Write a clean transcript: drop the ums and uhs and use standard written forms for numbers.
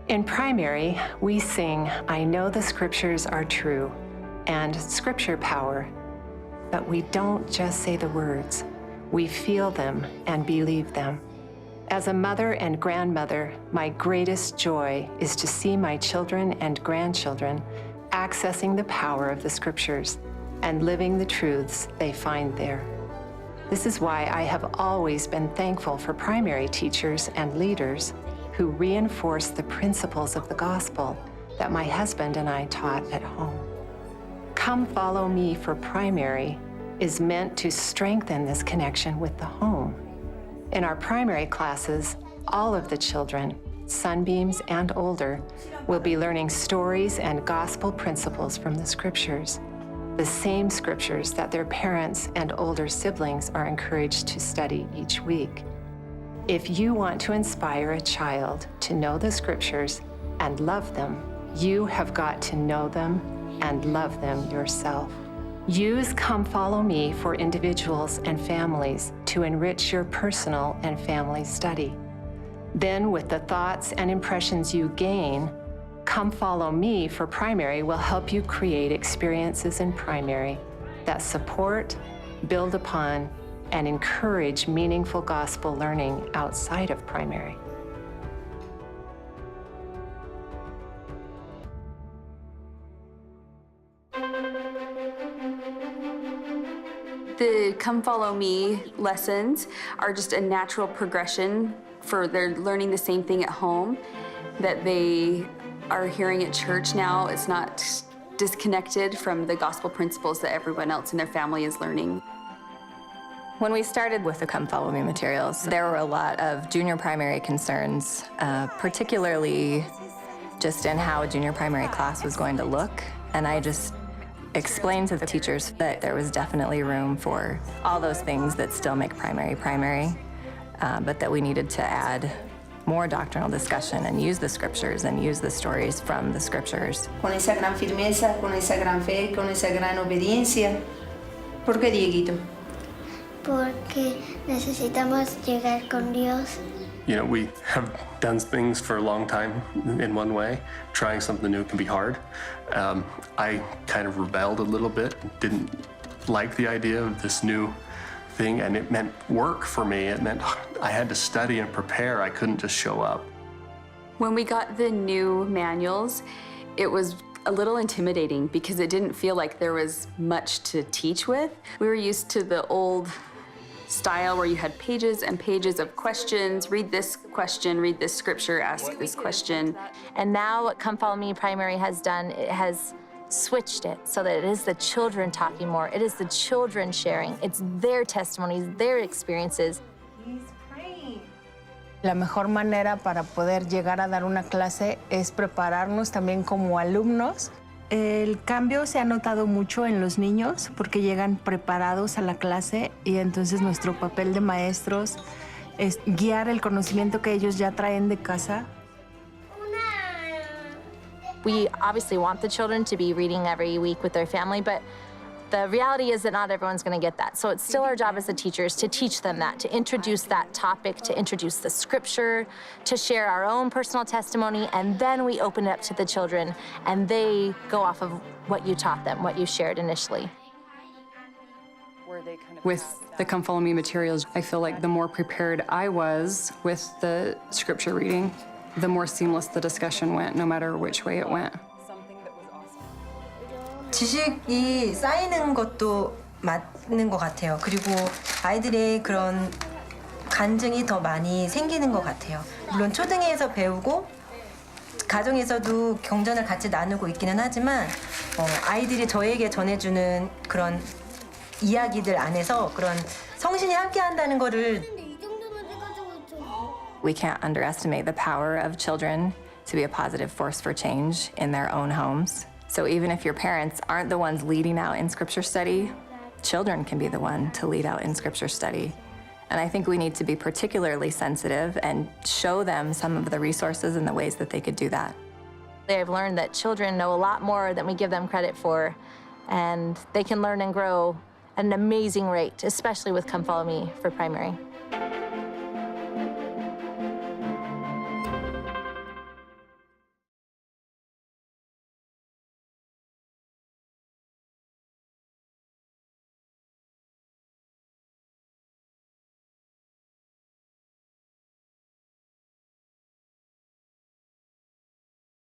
In primary, we sing, "I know the scriptures are true," and scripture power, but we don't just say the words. We feel them and believe them. As a mother and grandmother, my greatest joy is to see my children and grandchildren accessing the power of the scriptures and living the truths they find there. This is why I have always been thankful for primary teachers and leaders who reinforce the principles of the gospel that my husband and I taught at home. Come Follow Me for primary is meant to strengthen this connection with the home. In our primary classes, all of the children, sunbeams and older, will be learning stories and gospel principles from the scriptures, the same scriptures that their parents and older siblings are encouraged to study each week. If you want to inspire a child to know the scriptures and love them, you have got to know them and love them yourself. Use Come Follow Me for individuals and families to enrich your personal and family study. Then, with the thoughts and impressions you gain, Come Follow Me for primary will help you create experiences in primary that support, build upon, and encourage meaningful gospel learning outside of primary. The Come Follow Me lessons are just a natural progression for their learning the same thing at home that they are hearing at church now. It's not disconnected from the gospel principles that everyone else in their family is learning. When we started with the Come Follow Me materials, there were a lot of junior primary concerns, particularly just in how a junior primary class was going to look. And I just explained to the teachers that there was definitely room for all those things that still make primary primary, but that we needed to add more doctrinal discussion and use the scriptures and use the stories from the scriptures. Con esa gran firmeza, con esa gran fe, con esa gran obediencia. ¿Por qué, Dieguito? Porque necesitamos llegar con Dios. You know, we have done things for a long time in one way. Trying something new can be hard. I kind of rebelled a little bit, didn't like the idea of this new thing, and it meant work for me. It meant I had to study and prepare. I couldn't just show up. When we got the new manuals, it was a little intimidating because it didn't feel like there was much to teach with. We were used to the old style where you had pages and pages of questions, read this question, read this scripture, ask this question. And now what Come Follow Me Primary has done, it has switched it so that it is the children talking more, it is the children sharing, it's their testimonies, their experiences. La mejor manera para poder llegar a dar una clase es prepararnos también como alumnos. El cambio se ha notado mucho en los niños porque llegan preparados a la clase y entonces nuestro papel de maestros es guiar el conocimiento que ellos ya traen de casa. We obviously want the children to be reading every week with their family, but the reality is that not everyone's going to get that. So it's still our job as the teachers to teach them that, to introduce that topic, to introduce the scripture, to share our own personal testimony, and then we open it up to the children, and they go off of what you taught them, what you shared initially. With the Come Follow Me materials, I feel like the more prepared I was with the scripture reading, the more seamless the discussion went, no matter which way it went. 지식이 쌓이는 것도 맞는 것 같아요. 그리고 아이들의 그런 간증이 더 많이 생기는 것 같아요. 물론 초등에서 배우고 가정에서도 경전을 같이 나누고 있기는 하지만 아이들이 저에게 전해주는 그런 이야기들 안에서 그런 성신이 함께한다는 거를 We can't underestimate the power of children to be a positive force for change in their own homes. So even if your parents aren't the ones leading out in scripture study, children can be the one to lead out in scripture study. And I think we need to be particularly sensitive and show them some of the resources and the ways that they could do that. They've learned that children know a lot more than we give them credit for, and they can learn and grow at an amazing rate, especially with Come Follow Me for primary.